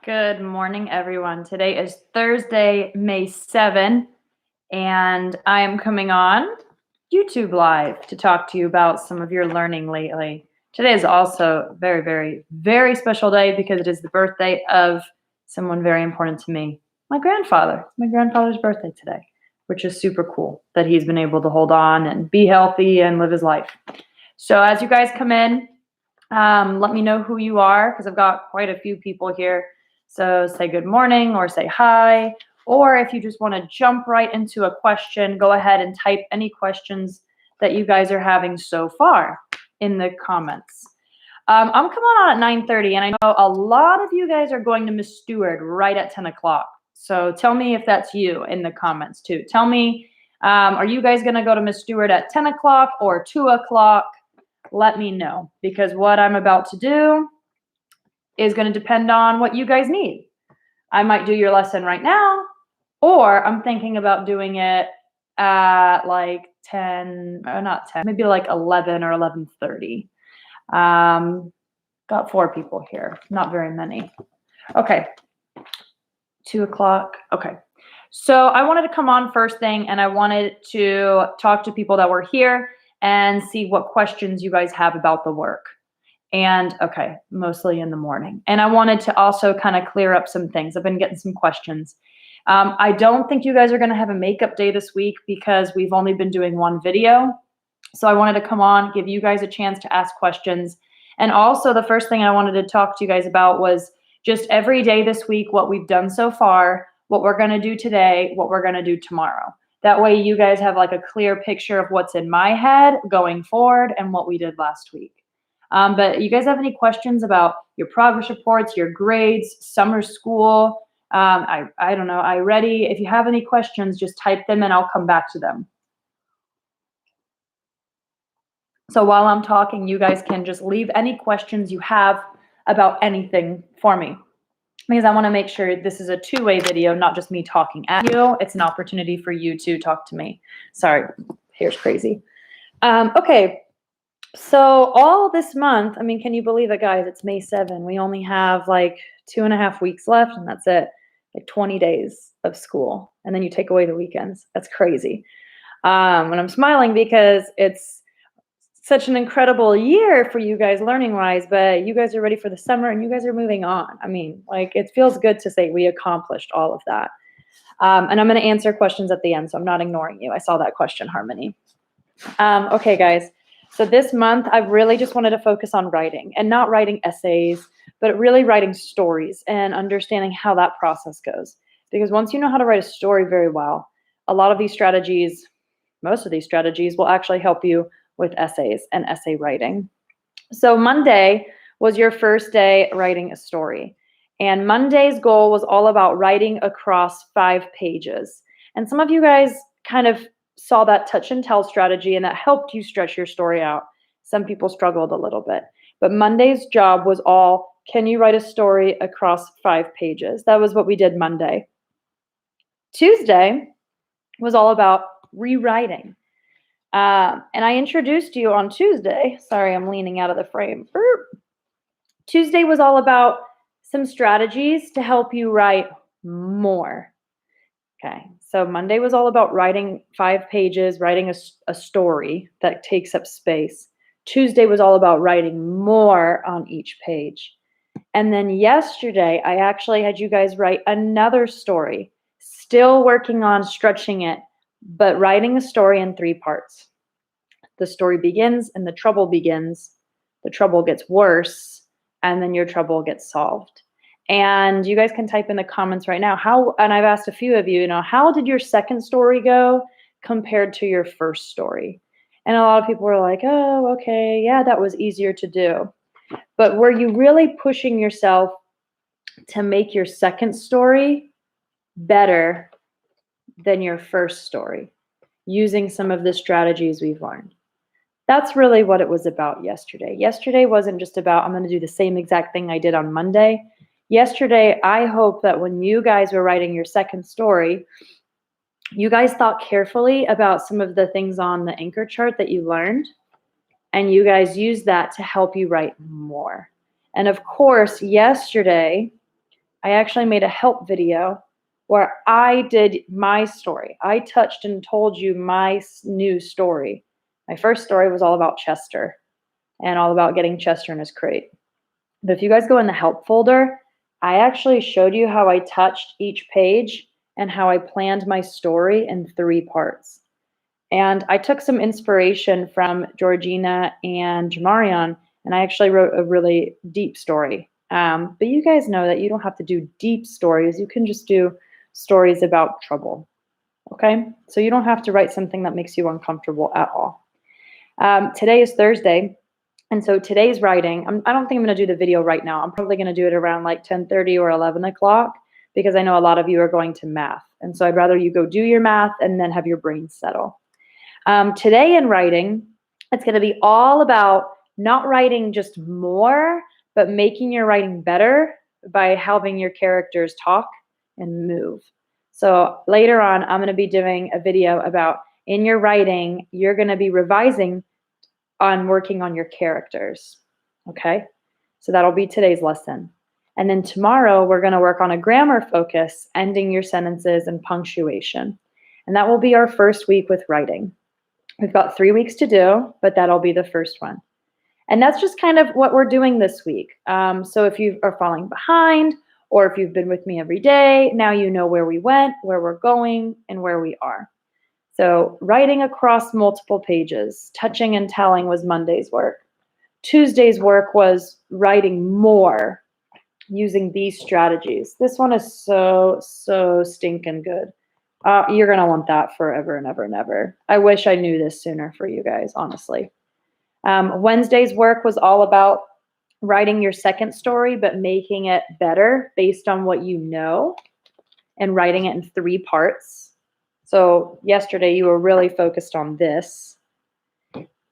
Good morning, everyone. Today is Thursday, May 7, and I am coming on YouTube Live to talk to you about some of your learning lately. Today is also a very, very, very special day because it is the birthday of someone very important to me, my grandfather. It's my grandfather's birthday today, which is super cool that he's been able to hold on and be healthy and live his life. So as you guys come in, let me know who you are because I've got quite a few people here. So say good morning or say hi. Or if you just want to jump right into a question, go ahead and type any questions that you guys are having so far in the comments. I'm coming on at 9:30, and I know a lot of you guys are going to Miss Stewart right at 10 o'clock. So tell me if that's you in the comments too. Tell me, are you guys going to go to Miss Stewart at 10 o'clock or 2 o'clock? Let me know, because what I'm about to do is going to depend on what you guys need. I might do your lesson right now, or I'm thinking about doing it at like 10, or not 10, maybe like 11 or 11:30. Got 4 people here, not very many. Okay, 2 o'clock. Okay, so I wanted to come on first thing, and I wanted to talk to people that were here and see what questions you guys have about the work. And okay, mostly in the morning. And I wanted to also kind of clear up some things. I've been getting some questions. I don't think you guys are going to have a makeup day this week because we've only been doing one video. So I wanted to come on, give you guys a chance to ask questions. And also the first thing I wanted to talk to you guys about was just every day this week, what we've done so far, what we're going to do today, what we're going to do tomorrow. That way you guys have like a clear picture of what's in my head going forward and what we did last week. But you guys have any questions about your progress reports, your grades, summer school? I don't know. iReady. If you have any questions, just type them and I'll come back to them. So while I'm talking, you guys can just leave any questions you have about anything for me, because I want to make sure this is a two-way video, not just me talking at you. It's an opportunity for you to talk to me. Sorry, hair's crazy. Okay. So all this month, I mean, can you believe it, guys? It's May 7. We only have like 2.5 weeks left, and that's it. Like 20 days of school. And then you take away the weekends. That's crazy. And I'm smiling because it's such an incredible year for you guys learning-wise, but you guys are ready for the summer and you guys are moving on. I mean, like, it feels good to say we accomplished all of that. And I'm going to answer questions at the end, so I'm not ignoring you. I saw that question, Harmony. Okay, guys. So this month, I've really just wanted to focus on writing, and not writing essays, but really writing stories and understanding how that process goes. Because once you know how to write a story very well, a lot of these strategies, most of these strategies will actually help you with essays and essay writing. So Monday was your first day writing a story. And Monday's goal was all about writing across 5 pages. And some of you guys kind of saw that touch and tell strategy, and that helped you stretch your story out. Some people struggled a little bit. But Monday's job was all, can you write a story across 5 pages? That was what we did Monday. Tuesday was all about rewriting. And I introduced you on Tuesday. Sorry, I'm leaning out of the frame. Tuesday was all about some strategies to help you write more. Okay, so Monday was all about writing 5 pages, writing a story that takes up space. Tuesday was all about writing more on each page. And then yesterday, I actually had you guys write another story, still working on stretching it, but writing a story in 3 parts. The story begins and the trouble begins. The trouble gets worse, and then your trouble gets solved. And you guys can type in the comments right now, and I've asked a few of you, how did your second story go compared to your first story? And a lot of people were like, oh, okay, yeah, that was easier to do. But were you really pushing yourself to make your second story better than your first story, using some of the strategies we've learned? That's really what it was about yesterday. Yesterday wasn't just about, I'm going to do the same exact thing I did on Monday. Yesterday, I hope that when you guys were writing your second story, you guys thought carefully about some of the things on the anchor chart that you learned, and you guys used that to help you write more. And of course, yesterday, I actually made a help video where I did my story. I touched and told you my new story. My first story was all about Chester and all about getting Chester in his crate. But if you guys go in the help folder, I actually showed you how I touched each page and how I planned my story in 3 parts. And I took some inspiration from Georgina and Jamarion, and I actually wrote a really deep story. But you guys know that you don't have to do deep stories. You can just do stories about trouble. Okay? So you don't have to write something that makes you uncomfortable at all. Today is Thursday. And so today's writing, I don't think I'm going to do the video right now. I'm probably going to do it around like 10:30 or 11 o'clock because I know a lot of you are going to math. And so I'd rather you go do your math and then have your brain settle. Today in writing, it's going to be all about not writing just more, but making your writing better by having your characters talk and move. So later on, I'm going to be doing a video about in your writing, you're going to be revising on working on your characters. Okay? So that'll be today's lesson. And then tomorrow, we're going to work on a grammar focus, ending your sentences and punctuation. And that will be our first week with writing. We've got 3 weeks to do, but that'll be the first one. And that's just kind of what we're doing this week. So if you are falling behind, or if you've been with me every day, now you know where we went, where we're going, and where we are. So writing across multiple pages, touching and telling was Monday's work. Tuesday's work was writing more using these strategies. This one is so stinking good. You're going to want that forever and ever and ever. I wish I knew this sooner for you guys, honestly. Wednesday's work was all about writing your second story, but making it better based on what you know and writing it in 3 parts. So yesterday you were really focused on this.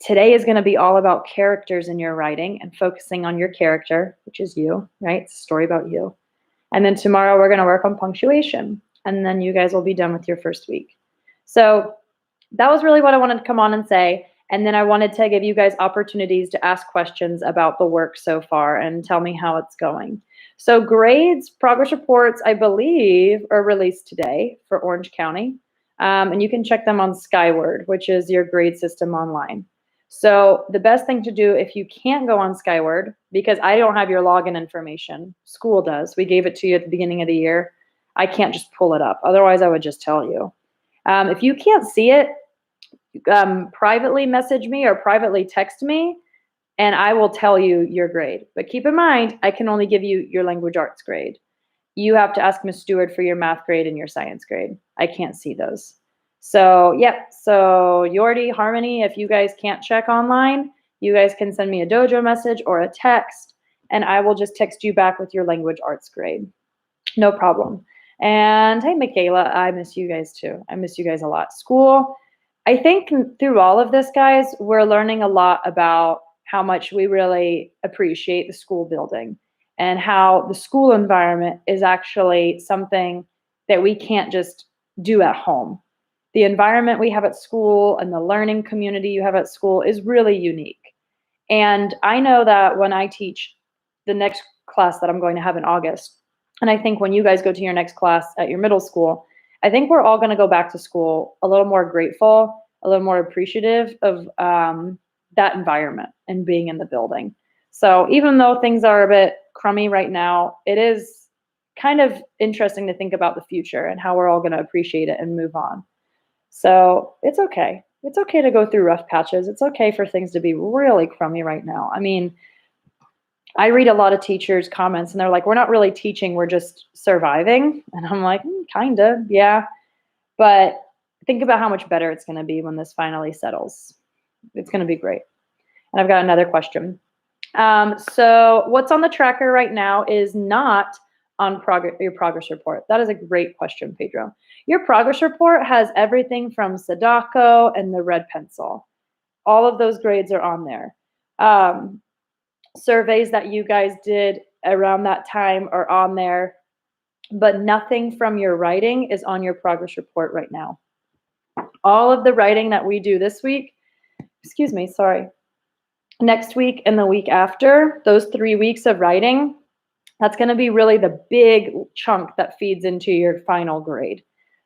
Today is going to be all about characters in your writing and focusing on your character, which is you, right? It's a story about you. And then tomorrow we're going to work on punctuation. And then you guys will be done with your first week. So that was really what I wanted to come on and say. And then I wanted to give you guys opportunities to ask questions about the work so far and tell me how it's going. So grades, progress reports, I believe, are released today for Orange County. And you can check them on Skyward, which is your grade system online. So the best thing to do if you can't go on Skyward, because I don't have your login information, school does. We gave it to you at the beginning of the year. I can't just pull it up. Otherwise, I would just tell you. If you can't see it, privately message me or privately text me, and I will tell you your grade. But keep in mind, I can only give you your language arts grade. You have to ask Ms. Stewart for your math grade and your science grade. I can't see those. So, yep. So, Yordi, Harmony, if you guys can't check online, you guys can send me a dojo message or a text, and I will just text you back with your language arts grade. No problem. And hey, Michaela, I miss you guys too. I miss you guys a lot. School, I think through all of this, guys, we're learning a lot about how much we really appreciate the school building and how the school environment is actually something that we can't just do at home. The environment we have at school and the learning community you have at school is really unique. And I know that when I teach the next class that I'm going to have in August, and I think when you guys go to your next class at your middle school, I think we're all going to go back to school a little more grateful, a little more appreciative of that environment and being in the building. So even though things are a bit crummy right now, it is kind of interesting to think about the future and how we're all going to appreciate it and move on. So it's okay. It's okay to go through rough patches. It's okay for things to be really crummy right now. I mean, I read a lot of teachers' comments and they're like, we're not really teaching, we're just surviving. And I'm like, kind of, yeah. But think about how much better it's going to be when this finally settles. It's going to be great. And I've got another question. So what's on the tracker right now is not on your progress report. That is a great question, Pedro. Your progress report has everything from Sadako and the red pencil. All of those grades are on there. Surveys that you guys did around that time are on there, but nothing from your writing is on your progress report right now. All of the writing that we do this week, next week and the week after, those 3 weeks of writing, That's going to be really the big chunk that feeds into your final grade.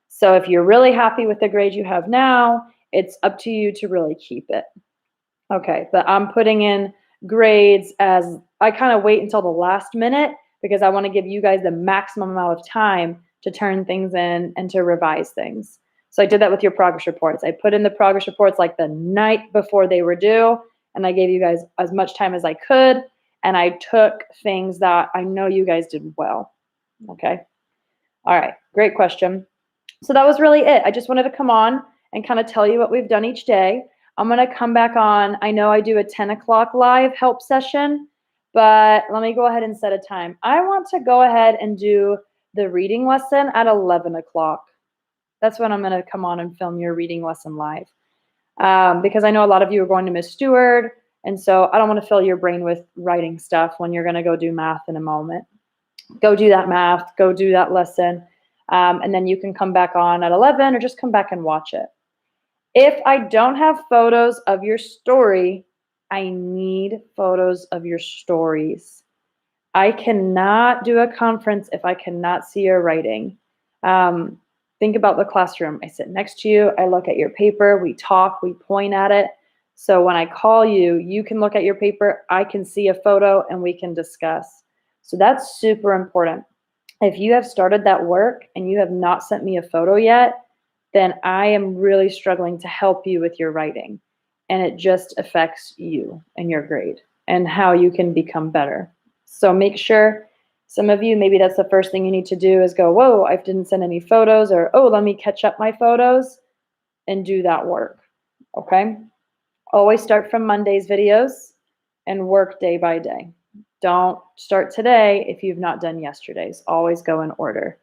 So if you're really happy with the grade you have now, it's up to you to really keep it. Okay, but I'm putting in grades as I kind of wait until the last minute because I want to give you guys the maximum amount of time to turn things in and to revise things. So I did that with your progress reports. I put in the progress reports like the night before they were due, and I gave you guys as much time as I could, and I took things that I know you guys did well. Okay. All right, great question. So that was really it. I just wanted to come on and kind of tell you what we've done each day. I'm going to come back on. I know I do a 10 o'clock live help session, but let me go ahead and set a time. I want to go ahead and do the reading lesson at 11 o'clock. That's when I'm going to come on and film your reading lesson live. Because I know a lot of you are going to Miss Stewart, and so I don't want to fill your brain with writing stuff when you're going to go do math in a moment. Go do that math, go do that lesson, and then you can come back on at 11 or just come back and watch it. If I don't have photos of your story, I need photos of your stories. I cannot do a conference if I cannot see your writing. Think about the classroom. I sit next to you, I look at your paper, we talk, we point at it. So when I call you, you can look at your paper, I can see a photo, and we can discuss. So that's super important. If you have started that work and you have not sent me a photo yet, then I am really struggling to help you with your writing. And it just affects you and your grade and how you can become better. So make sure, some of you, maybe that's the first thing you need to do is go, whoa, I didn't send any photos, or, oh, let me catch up my photos, and do that work, okay? Always start from Monday's videos and work day by day. Don't start today if you've not done yesterday's. Always go in order,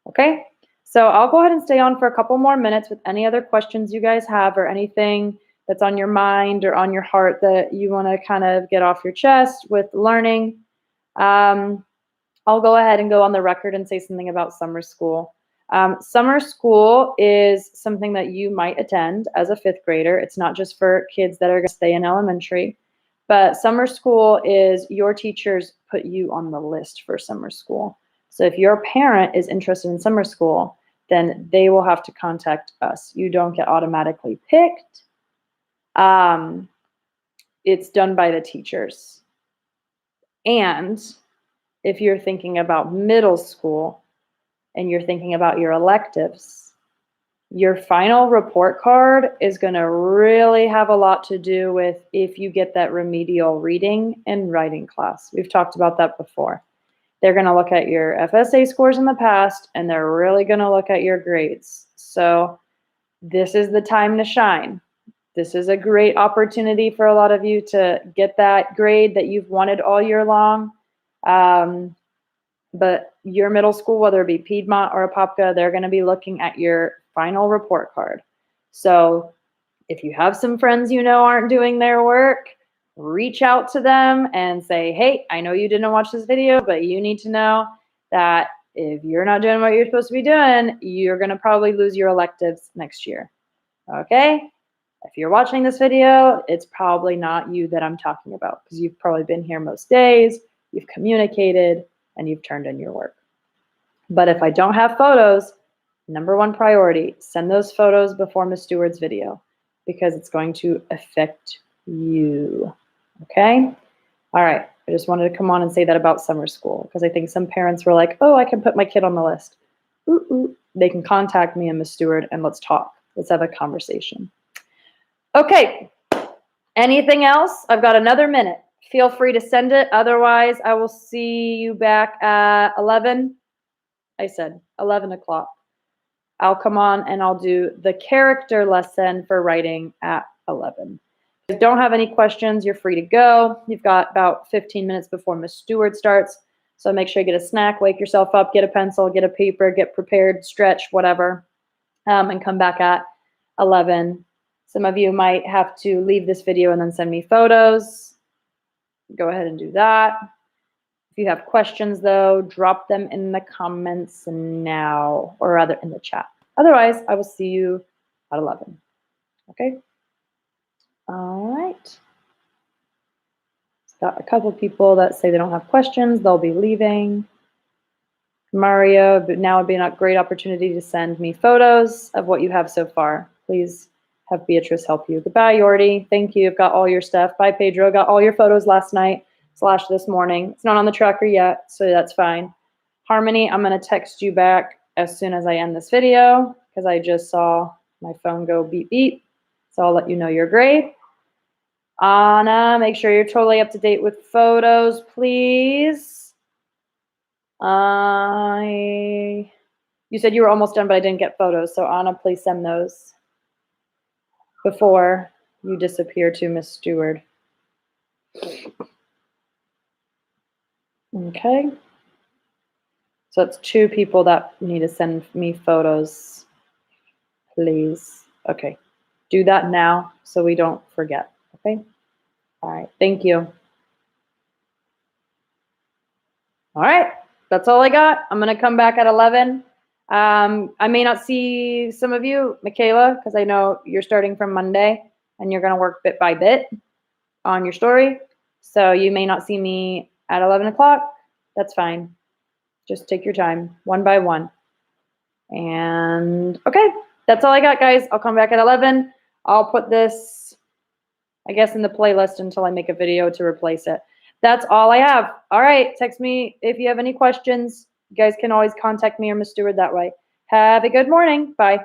okay? So I'll go ahead and stay on for a couple more minutes with any other questions you guys have or anything that's on your mind or on your heart that you want to kind of get off your chest with learning. I'll go ahead and go on the record and say something about summer school. Summer school is something that you might attend as a fifth grader. It's not just for kids that are going to stay in elementary, but summer school is your teachers put you on the list for summer school. So if your parent is interested in summer school, then they will have to contact us. You don't get automatically picked. It's done by the teachers. And if you're thinking about middle school and you're thinking about your electives, your final report card is going to really have a lot to do with if you get that remedial reading and writing class. We've talked about that before. They're going to look at your FSA scores in the past, and they're really going to look at your grades. So this is the time to shine. This is a great opportunity for a lot of you to get that grade that you've wanted all year long. But your middle school, whether it be Piedmont or Apopka, they're going to be looking at your final report card. So if you have some friends you know aren't doing their work, reach out to them and say, hey, I know you didn't watch this video, but you need to know that if you're not doing what you're supposed to be doing, you're going to probably lose your electives next year. Okay? If you're watching this video, it's probably not you that I'm talking about because you've probably been here most days, you've communicated, and you've turned in your work. But if I don't have photos, number one priority, send those photos before Miss Stewart's video because it's going to affect you, okay? All right, I just wanted to come on and say that about summer school because I think some parents were like, oh, I can put my kid on the list. They can contact me and Miss Stewart and let's talk. Let's have a conversation. Okay, anything else? I've got another minute. Feel free to send it. Otherwise, I will see you back at 11. I said 11 o'clock. I'll come on and I'll do the character lesson for writing at 11. If you don't have any questions, you're free to go. You've got about 15 minutes before Miss Stewart starts. So make sure you get a snack, wake yourself up, get a pencil, get a paper, get prepared, stretch, whatever, and come back at 11. Some of you might have to leave this video and then send me photos. Go ahead and do that. If you have questions, though, drop them in the comments now, or rather in the chat. Otherwise, I will see you at 11. Okay? All right. Got a couple people that say they don't have questions. They'll be leaving. Mario, but now would be a great opportunity to send me photos of what you have so far. Please have Beatrice help you. Goodbye, Yordi. Thank you. I've got all your stuff. Bye, Pedro. Got all your photos last night / this morning. It's not on the tracker yet, so that's fine. Harmony, I'm going to text you back as soon as I end this video because I just saw my phone go beep, beep. So I'll let you know you're great. Anna, make sure you're totally up to date with photos, please. You said you were almost done, but I didn't get photos. So Anna, please send those before you disappear to Miss Stewart. Okay. So it's 2 people that need to send me photos, please. Okay. Do that now so we don't forget. Okay. All right. Thank you. All right. That's all I got. I'm going to come back at 11. I may not see some of you, Michaela, because I know you're starting from Monday and you're going to work bit by bit on your story. So you may not see me at 11 o'clock. That's fine. Just take your time, one by one. And okay, that's all I got, guys. I'll come back at 11. I'll put this, I guess, in the playlist until I make a video to replace it. That's all I have. All right, text me if you have any questions. You guys can always contact me or Miss Stewart that way. Have a good morning. Bye.